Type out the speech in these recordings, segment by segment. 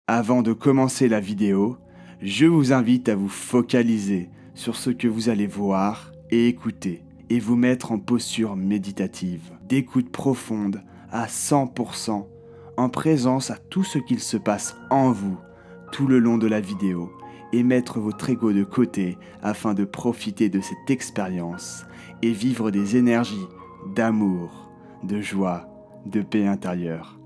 Avant de commencer la vidéo, je vous invite à vous focaliser sur ce que vous allez voir et écouter et vous mettre en posture méditative, d'écoute profonde à 100%, en présence à tout ce qu'il se passe en vous tout le long de la vidéo et mettre votre ego de côté afin de profiter de cette expérience et vivre des énergies d'amour, de joie, de paix intérieure.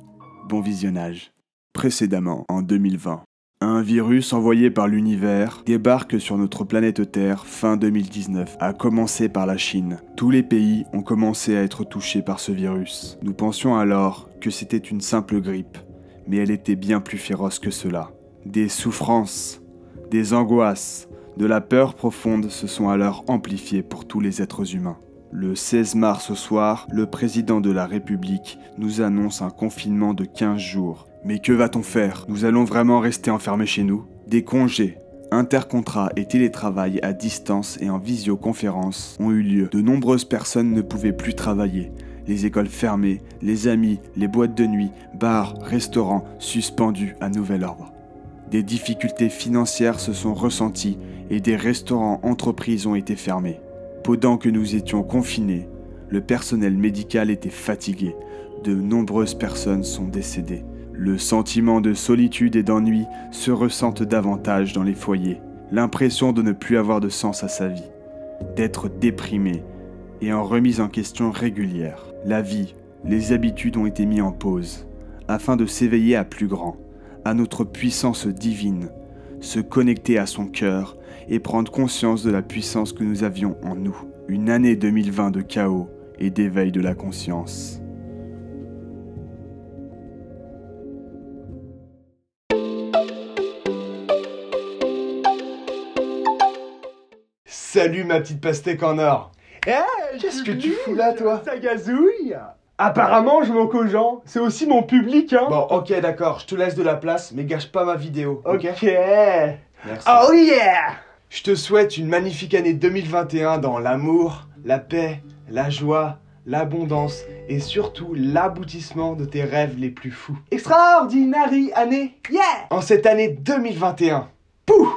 Bon visionnage. Précédemment, en 2020, un virus envoyé par l'univers débarque sur notre planète Terre fin 2019, à commencer par la Chine. Tous les pays ont commencé à être touchés par ce virus. Nous pensions alors que c'était une simple grippe, mais elle était bien plus féroce que cela. Des souffrances, des angoisses, de la peur profonde se sont alors amplifiées pour tous les êtres humains. Le 16 mars au soir, le président de la République nous annonce un confinement de 15 jours. Mais que va-t-on faire? Nous allons vraiment rester enfermés chez nous? Des congés, intercontrats et télétravail à distance et en visioconférence ont eu lieu. De nombreuses personnes ne pouvaient plus travailler. Les écoles fermées, les amis, les boîtes de nuit, bars, restaurants suspendus à nouvel ordre. Des difficultés financières se sont ressenties et des restaurants, entreprises ont été fermés. Pendant que nous étions confinés, le personnel médical était fatigué. De nombreuses personnes sont décédées. Le sentiment de solitude et d'ennui se ressentent davantage dans les foyers. L'impression de ne plus avoir de sens à sa vie, d'être déprimé et en remise en question régulière. La vie, les habitudes ont été mis en pause, afin de s'éveiller à plus grand, à notre puissance divine, se connecter à son cœur et prendre conscience de la puissance que nous avions en nous. Une année 2020 de chaos et d'éveil de la conscience. Salut ma petite pastèque en or. Qu'est-ce que tu fous là, toi? Ça gazouille. Apparemment, je manque aux gens. C'est aussi mon public, hein. Bon, ok, d'accord, je te laisse de la place, mais gâche pas ma vidéo, ok? Merci. Oh yeah. Je te souhaite une magnifique année 2021 dans l'amour, la paix, la joie, l'abondance et surtout l'aboutissement de tes rêves les plus fous. Extraordinary année. Yeah. En cette année 2021, pouf!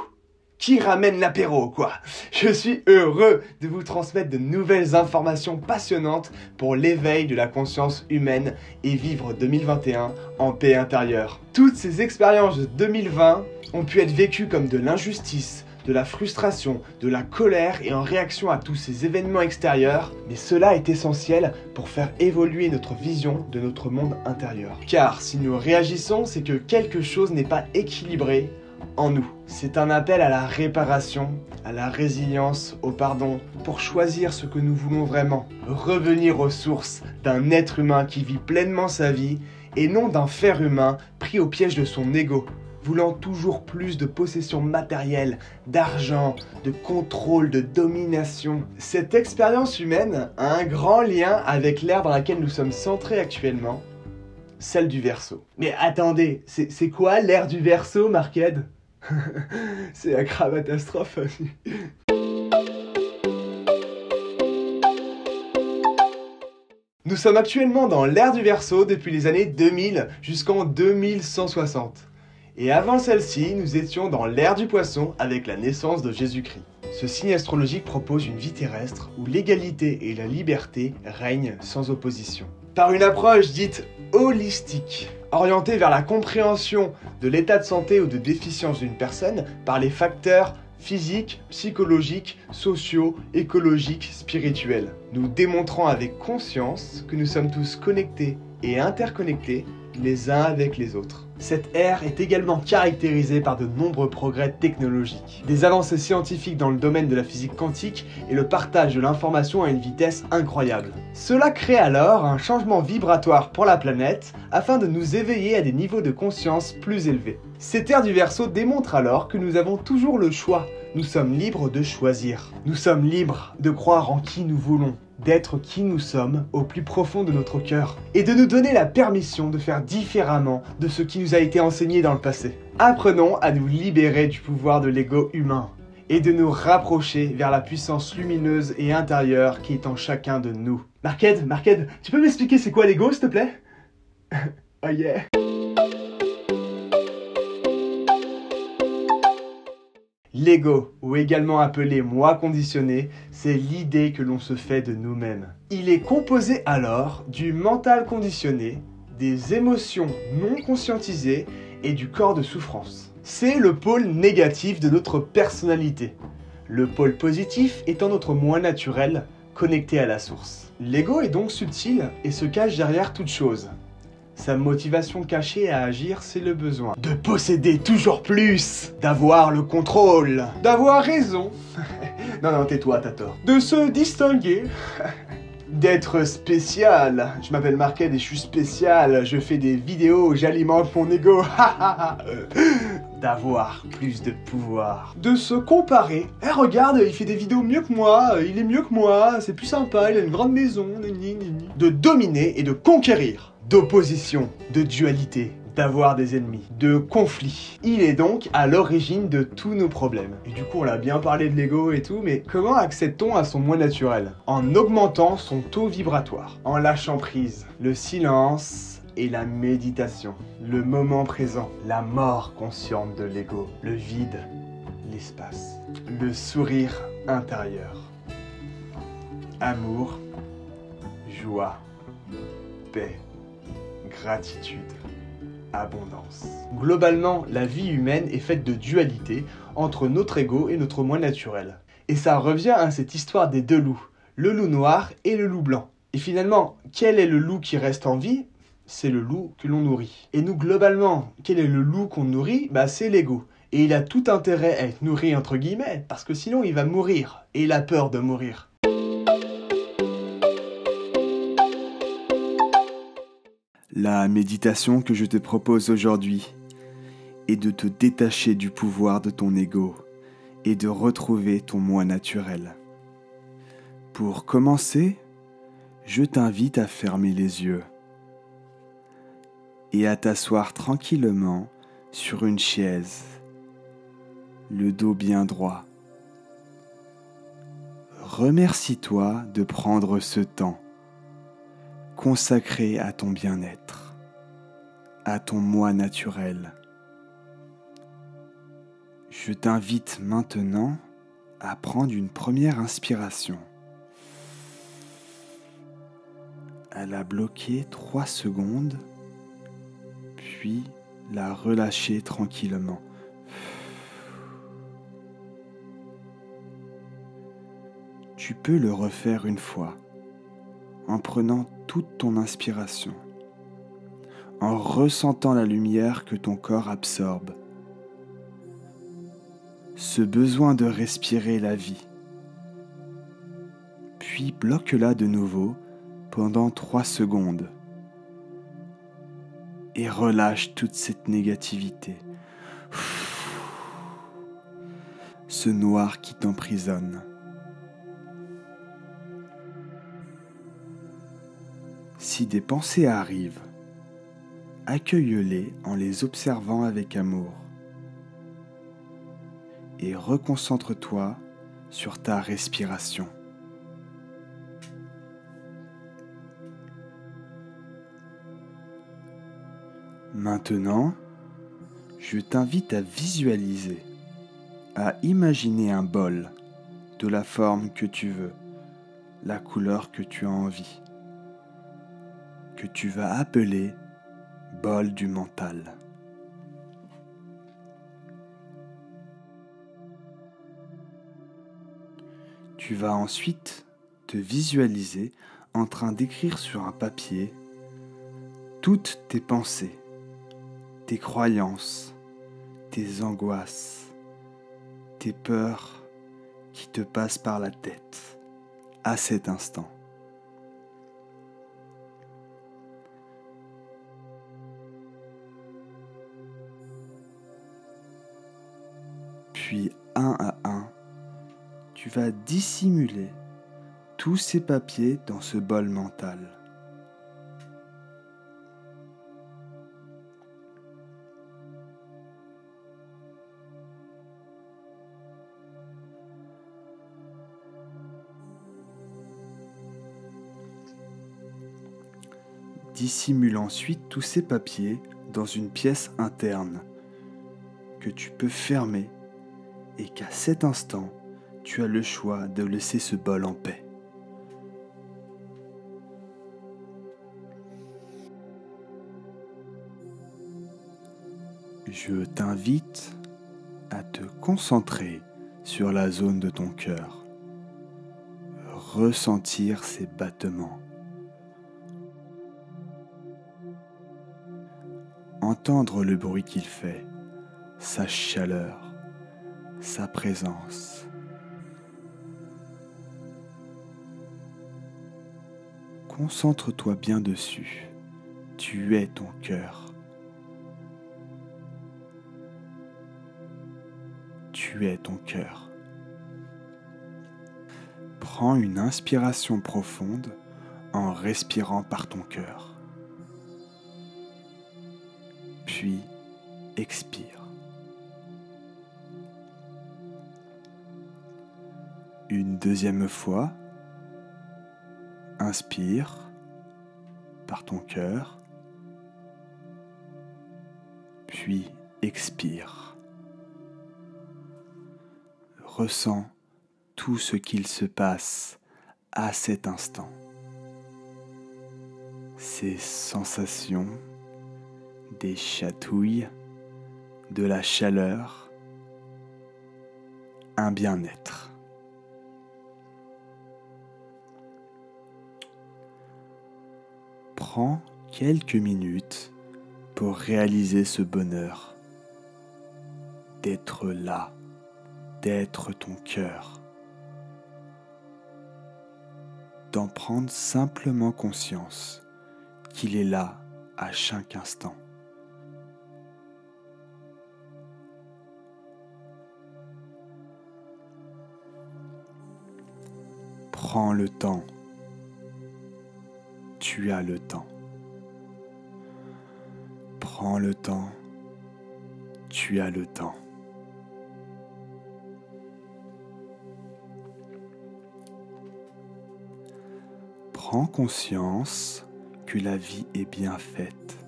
Qui ramène l'apéro, quoi? Je suis heureux de vous transmettre de nouvelles informations passionnantes pour l'éveil de la conscience humaine et vivre 2021 en paix intérieure. Toutes ces expériences de 2020 ont pu être vécues comme de l'injustice, de la frustration, de la colère et en réaction à tous ces événements extérieurs, mais cela est essentiel pour faire évoluer notre vision de notre monde intérieur. Car si nous réagissons, c'est que quelque chose n'est pas équilibré en nous. C'est un appel à la réparation, à la résilience, au pardon, pour choisir ce que nous voulons vraiment. Revenir aux sources d'un être humain qui vit pleinement sa vie et non d'un fer humain pris au piège de son ego, voulant toujours plus de possession matérielle, d'argent, de contrôle, de domination. Cette expérience humaine a un grand lien avec l'ère dans laquelle nous sommes centrés actuellement, celle du Verseau. Mais attendez, c'est quoi l'ère du Verseau, Marked? C'est la cravatastrophe. Nous sommes actuellement dans l'ère du Verseau depuis les années 2000 jusqu'en 2160. Et avant celle-ci, nous étions dans l'ère du Poisson avec la naissance de Jésus-Christ. Ce signe astrologique propose une vie terrestre où l'égalité et la liberté règnent sans opposition. Par une approche dite holistique, orientée vers la compréhension de l'état de santé ou de déficience d'une personne par les facteurs physiques, psychologiques, sociaux, écologiques, spirituels. Nous démontrons avec conscience que nous sommes tous connectés et interconnectés les uns avec les autres. Cette ère est également caractérisée par de nombreux progrès technologiques, des avancées scientifiques dans le domaine de la physique quantique et le partage de l'information à une vitesse incroyable. Cela crée alors un changement vibratoire pour la planète afin de nous éveiller à des niveaux de conscience plus élevés. Cette ère du Verseau démontre alors que nous avons toujours le choix. Nous sommes libres de choisir. Nous sommes libres de croire en qui nous voulons, d'être qui nous sommes au plus profond de notre cœur et de nous donner la permission de faire différemment de ce qui nous a été enseigné dans le passé. Apprenons à nous libérer du pouvoir de l'ego humain et de nous rapprocher vers la puissance lumineuse et intérieure qui est en chacun de nous. Marked, tu peux m'expliquer c'est quoi l'ego, s'il te plaît? Oh yeah. L'ego, ou également appelé moi conditionné, c'est l'idée que l'on se fait de nous-mêmes. Il est composé alors du mental conditionné, des émotions non conscientisées et du corps de souffrance. C'est le pôle négatif de notre personnalité. Le pôle positif étant notre moi naturel, connecté à la source. L'ego est donc subtil et se cache derrière toute chose. Sa motivation cachée à agir, c'est le besoin de posséder toujours plus, d'avoir le contrôle, d'avoir raison. Non, tais-toi, t'as tort. De se distinguer, d'être spécial. Je m'appelle Marquette et je suis spécial, je fais des vidéos, j'alimente mon ego. D'avoir plus de pouvoir. De se comparer. Eh regarde, il fait des vidéos mieux que moi, il est mieux que moi, c'est plus sympa, il a une grande maison. De dominer et de conquérir. D'opposition, de dualité, d'avoir des ennemis, de conflits. Il est donc à l'origine de tous nos problèmes. Et du coup, on l'a bien parlé de l'ego et tout, mais comment accède-t-on à son moi naturel? En augmentant son taux vibratoire, en lâchant prise, le silence et la méditation, le moment présent, la mort consciente de l'ego, le vide, l'espace, le sourire intérieur, amour, joie, paix, gratitude, abondance. Globalement, la vie humaine est faite de dualité entre notre ego et notre moi naturel. Et ça revient à cette histoire des deux loups, le loup noir et le loup blanc. Et finalement, quel est le loup qui reste en vie? C'est le loup que l'on nourrit. Et nous, globalement, quel est le loup qu'on nourrit? C'est l'ego. Et il a tout intérêt à être nourri entre guillemets, parce que sinon il va mourir. Et il a peur de mourir. La méditation que je te propose aujourd'hui est de te détacher du pouvoir de ton ego et de retrouver ton moi naturel. Pour commencer, je t'invite à fermer les yeux et à t'asseoir tranquillement sur une chaise, le dos bien droit. Remercie-toi de prendre ce temps consacré à ton bien-être, à ton moi naturel. Je t'invite maintenant à prendre une première inspiration, à la bloquer 3 secondes, puis la relâcher tranquillement. Tu peux le refaire une fois, en prenant toute ton inspiration, en ressentant la lumière que ton corps absorbe, ce besoin de respirer la vie. Puis bloque-la de nouveau pendant 3 secondes et relâche toute cette négativité, ce noir qui t'emprisonne. Si des pensées arrivent, accueille-les en les observant avec amour et reconcentre-toi sur ta respiration. Maintenant, je t'invite à visualiser, à imaginer un bol de la forme que tu veux, la couleur que tu as envie, que tu vas appeler bol du mental. Tu vas ensuite te visualiser en train d'écrire sur un papier toutes tes pensées, tes croyances, tes angoisses, tes peurs qui te passent par la tête à cet instant. Puis, un à un, tu vas dissimuler tous ces papiers dans ce bol mental. Dissimule ensuite tous ces papiers dans une pièce interne que tu peux fermer et qu'à cet instant, tu as le choix de laisser ce bol en paix. Je t'invite à te concentrer sur la zone de ton cœur, ressentir ses battements, entendre le bruit qu'il fait, sa chaleur, sa présence. Concentre-toi bien dessus. Tu es ton cœur. Tu es ton cœur. Prends une inspiration profonde en respirant par ton cœur. Puis expire. Une deuxième fois, inspire par ton cœur, puis expire. Ressens tout ce qu'il se passe à cet instant. Ces sensations, des chatouilles, de la chaleur, un bien-être. Prends quelques minutes pour réaliser ce bonheur, d'être là, d'être ton cœur, d'en prendre simplement conscience qu'il est là à chaque instant. Prends le temps. Tu as le temps. Prends le temps. Tu as le temps. Prends conscience que la vie est bien faite.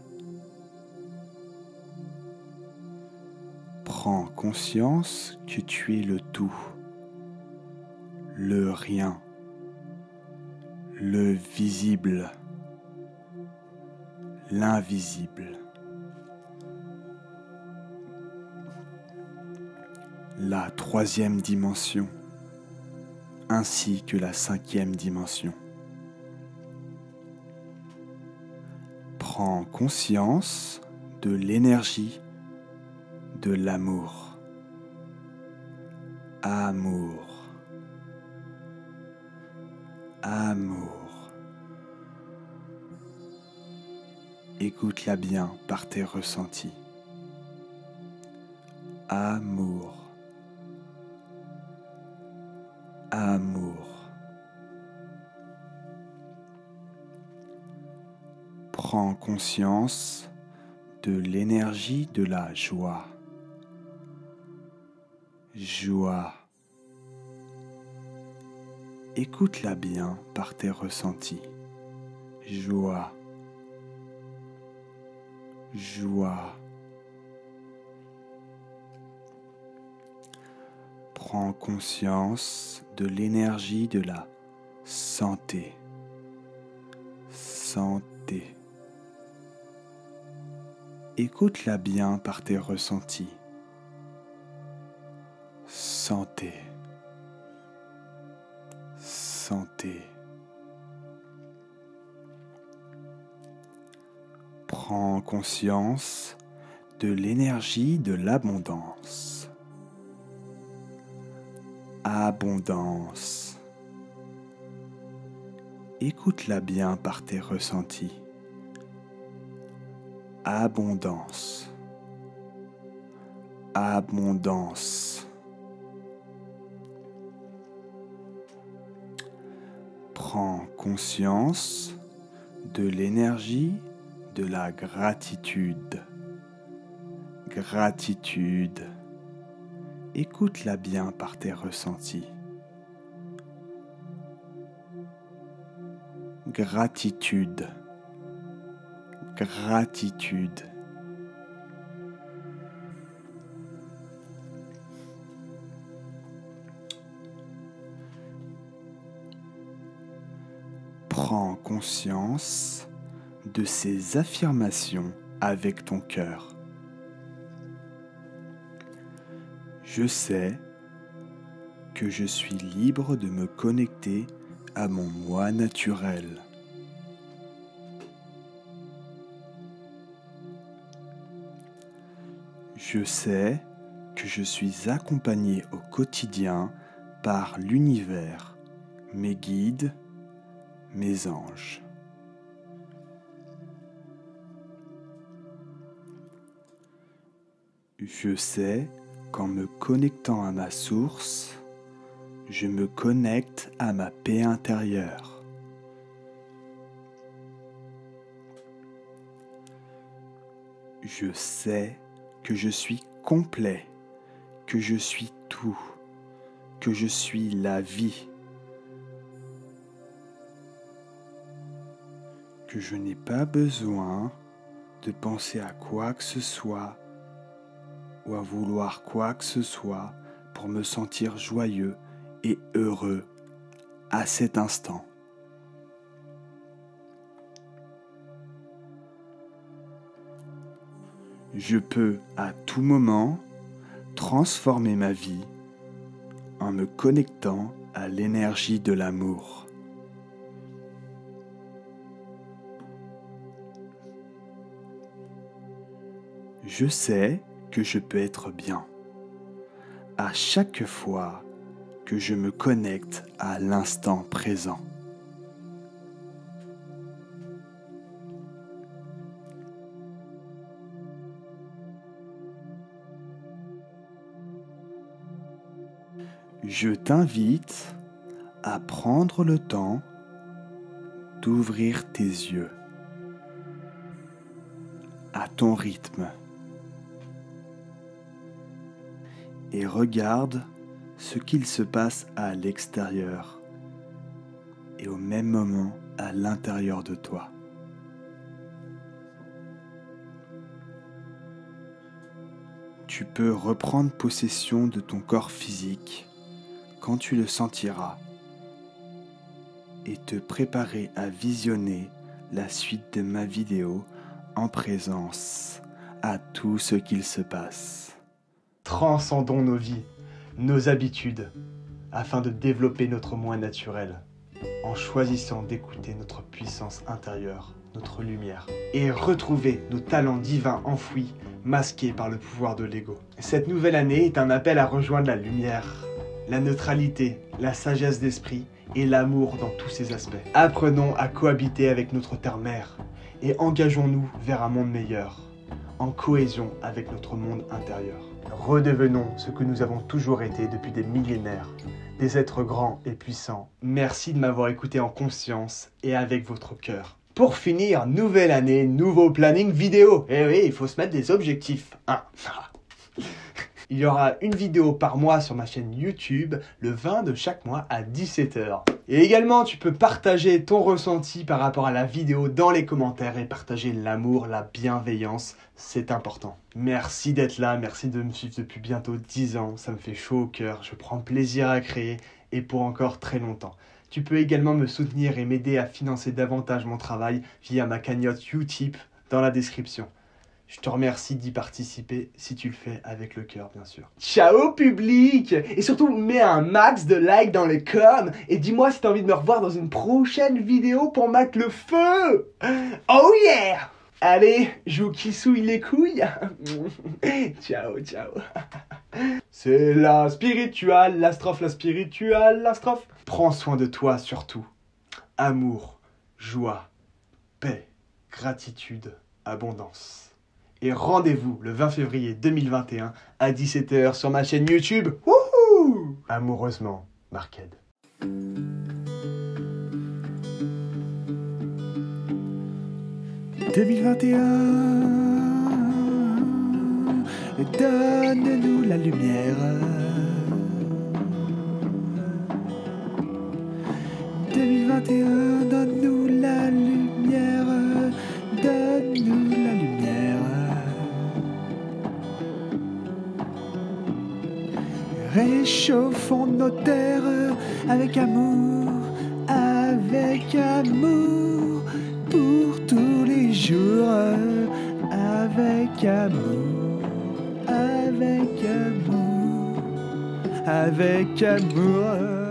Prends conscience que tu es le tout, le rien, le visible, l'invisible, la troisième dimension, ainsi que la cinquième dimension. Prends conscience de l'énergie de l'amour. Amour. Amour. Écoute-la bien par tes ressentis. Amour. Amour. Prends conscience de l'énergie de la joie. Joie. Écoute-la bien par tes ressentis. Joie. Joie. Prends conscience de l'énergie de la santé. Santé. Écoute-la bien par tes ressentis. Santé. Santé. Prends conscience de l'énergie de l'abondance. Abondance. Écoute-la bien par tes ressentis. Abondance. Abondance. Prends conscience de l'énergie de la gratitude. Gratitude. Écoute-la bien par tes ressentis. Gratitude. Gratitude. Prends conscience de ces affirmations avec ton cœur. Je sais que je suis libre de me connecter à mon moi naturel. Je sais que je suis accompagné au quotidien par l'univers, mes guides, mes anges. Je sais qu'en me connectant à ma source, je me connecte à ma paix intérieure. Je sais que je suis complet, que je suis tout, que je suis la vie, que je n'ai pas besoin de penser à quoi que ce soit ou à vouloir quoi que ce soit pour me sentir joyeux et heureux à cet instant. Je peux à tout moment transformer ma vie en me connectant à l'énergie de l'amour. Je sais que je peux être bien à chaque fois que je me connecte à l'instant présent. Je t'invite à prendre le temps d'ouvrir tes yeux à ton rythme et regarde ce qu'il se passe à l'extérieur et au même moment à l'intérieur de toi. Tu peux reprendre possession de ton corps physique quand tu le sentiras et te préparer à visionner la suite de ma vidéo en présence à tout ce qu'il se passe. Transcendons nos vies, nos habitudes, afin de développer notre moi naturel, en choisissant d'écouter notre puissance intérieure, notre lumière, et retrouver nos talents divins enfouis, masqués par le pouvoir de l'ego. Cette nouvelle année est un appel à rejoindre la lumière, la neutralité, la sagesse d'esprit et l'amour dans tous ses aspects. Apprenons à cohabiter avec notre terre-mère et engageons-nous vers un monde meilleur, en cohésion avec notre monde intérieur. Redevenons ce que nous avons toujours été depuis des millénaires, des êtres grands et puissants. Merci de m'avoir écouté en conscience et avec votre cœur. Pour finir, nouvelle année, nouveau planning vidéo. Eh oui, il faut se mettre des objectifs. Il y aura une vidéo par mois sur ma chaîne YouTube, le 20 de chaque mois à 17h. Et également, tu peux partager ton ressenti par rapport à la vidéo dans les commentaires et partager l'amour, la bienveillance, c'est important. Merci d'être là, merci de me suivre depuis bientôt 10 ans, ça me fait chaud au cœur, je prends plaisir à créer et pour encore très longtemps. Tu peux également me soutenir et m'aider à financer davantage mon travail via ma cagnotte Utip dans la description. Je te remercie d'y participer si tu le fais avec le cœur, bien sûr. Ciao public! Et surtout, mets un max de likes dans les coms et dis-moi si t'as envie de me revoir dans une prochaine vidéo pour mettre le feu! Oh yeah! Allez, je vous kissouille les couilles. Ciao, ciao. C'est la spirituelle, la strophe, la spirituelle, la strophe. Prends soin de toi surtout. Amour, joie, paix, gratitude, abondance. Et rendez-vous le 20 février 2021 à 17h sur ma chaîne YouTube. Wouhou! Amoureusement, Marked. « 2021, donne-nous la lumière. 2021, donne-nous la lumière. Donne-nous la lumière. Réchauffons nos terres avec amour, avec avec amour pour tous les jours, avec amour, avec amour, avec amour.